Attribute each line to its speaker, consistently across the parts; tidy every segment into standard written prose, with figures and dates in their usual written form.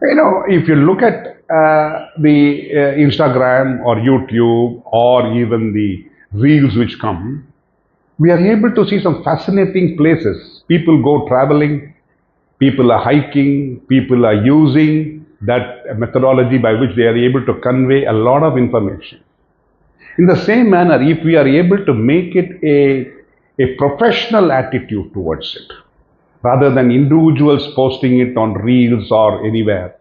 Speaker 1: If you look at the Instagram or YouTube or even the reels which come, we are able to see some fascinating places. People go traveling, people are hiking, people are using that methodology by which they are able to convey a lot of information. In the same manner, if we are able to make it a professional attitude towards it, rather than individuals posting it on reels or anywhere,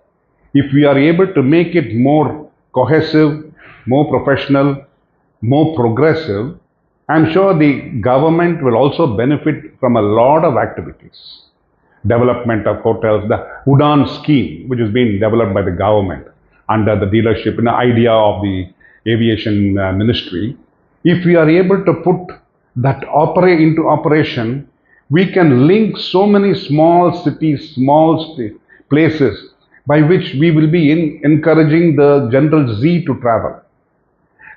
Speaker 1: if we are able to make it more cohesive, more professional, more progressive, I'm sure the government will also benefit from a lot of activities. Development of hotels, the Udan scheme, which has been developed by the government under the dealership and the idea of the aviation ministry. If we are able to put that into operation, we can link so many small cities, small places by which we will be encouraging the General Z to travel.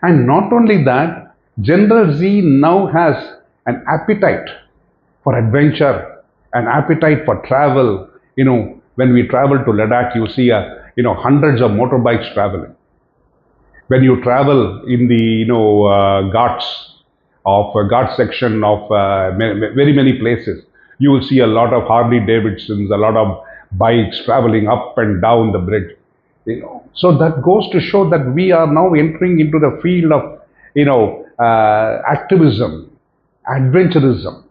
Speaker 1: And not only that, General Z now has an appetite for adventure, an appetite for travel. When we travel to Ladakh, you see, hundreds of motorbikes traveling. When you travel in the, Ghats Ghat section of very many places, you will see a lot of Harley Davidsons, a lot of bikes traveling up and down the bridge. So that goes to show that we are now entering into the field of, activism, adventurism,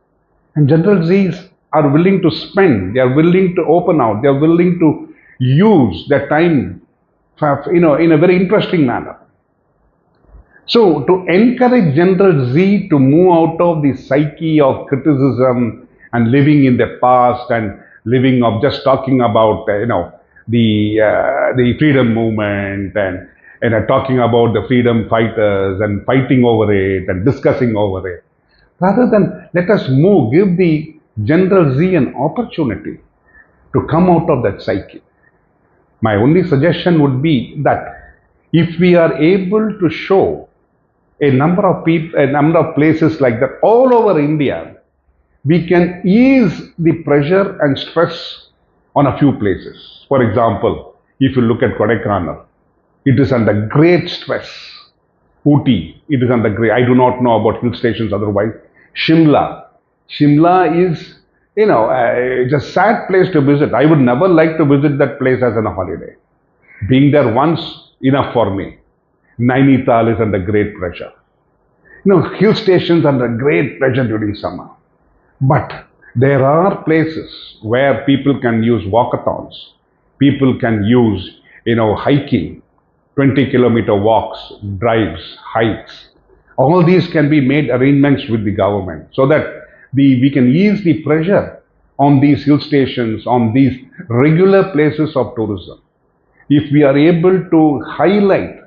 Speaker 1: and General Zs are willing to spend, they are willing to open out, they are willing to use their time, in a very interesting manner. So to encourage General Z to move out of the psyche of criticism and living in the past and living of just talking about, the freedom movement and talking about the freedom fighters and fighting over it and discussing over it, rather than let us give the General Z an opportunity to come out of that psyche. My only suggestion would be that if we are able to show a number of people, a number of places like that all over India, we can ease the pressure and stress on a few places. For example, if you look at Kodaikanal, it is under great stress. Ooty, it is under great. I do not know about hill stations otherwise. Shimla is, it's a sad place to visit. I would never like to visit that place as on a holiday. Being there once, enough for me. Nainital is under great pressure. Hill stations under great pressure during summer. But there are places where people can use walkathons. People can use, hiking, 20-kilometer walks, drives, hikes. All these can be made arrangements with the government so that we can ease the pressure on these hill stations, on these regular places of tourism. If we are able to highlight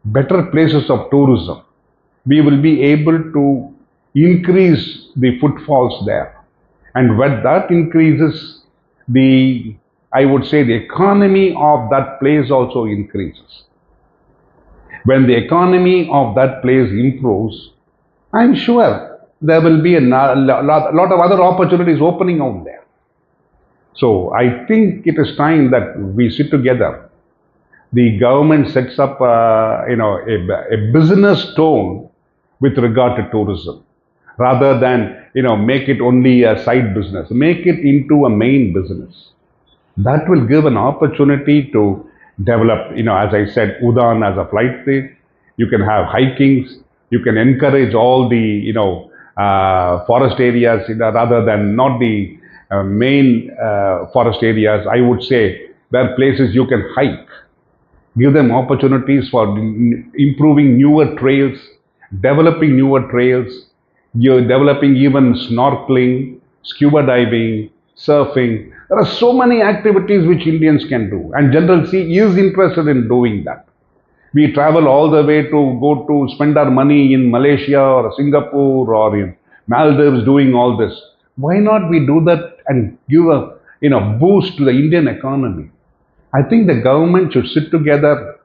Speaker 1: better places of tourism, we will be able to increase the footfalls there. And when that increases, I would say the economy of that place also increases. When the economy of that place improves, I'm sure there will be a lot of other opportunities opening out there. So I think it is time that we sit together. The government sets up, a business tone with regard to tourism, rather than make it only a side business. Make it into a main business. That will give an opportunity to develop, as I said, Udan as a flight place. You can have hikings. You can encourage all the, forest areas, rather than not the main forest areas. I would say where places you can hike. Give them opportunities for improving newer trails, developing newer trails. You're developing even snorkeling, scuba diving, surfing. There are so many activities which Indians can do, and General C is interested in doing that. We travel all the way to go to spend our money in Malaysia or Singapore or in Maldives doing all this. Why not we do that and give a boost to the Indian economy? I think the government should sit together,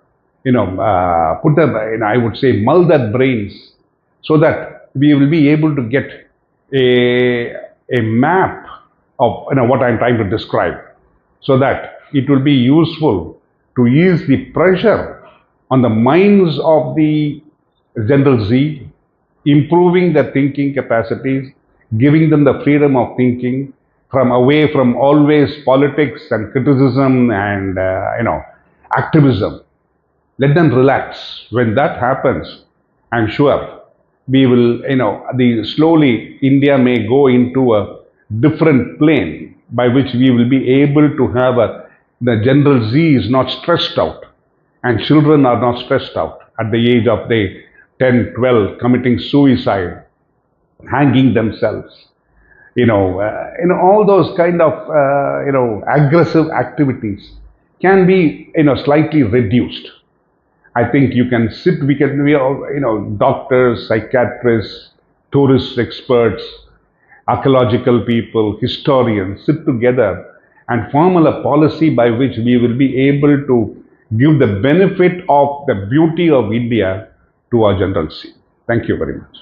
Speaker 1: put the, I would say, mull their brains so that we will be able to get a map of what I'm trying to describe, so that it will be useful to ease the pressure on the minds of the General Z, improving their thinking capacities, giving them the freedom of thinking from away from always politics and criticism and activism. Let them relax. When that happens, I'm sure we will, the slowly India may go into a different plane by which we will be able to have the General Z is not stressed out and children are not stressed out at the age of the 10, 12, committing suicide, hanging themselves, all those kind of, aggressive activities can be, slightly reduced. I think you can sit, we all, doctors, psychiatrists, tourist experts, archaeological people, historians sit together and form a policy by which we will be able to give the benefit of the beauty of India to our General C. Thank you very much.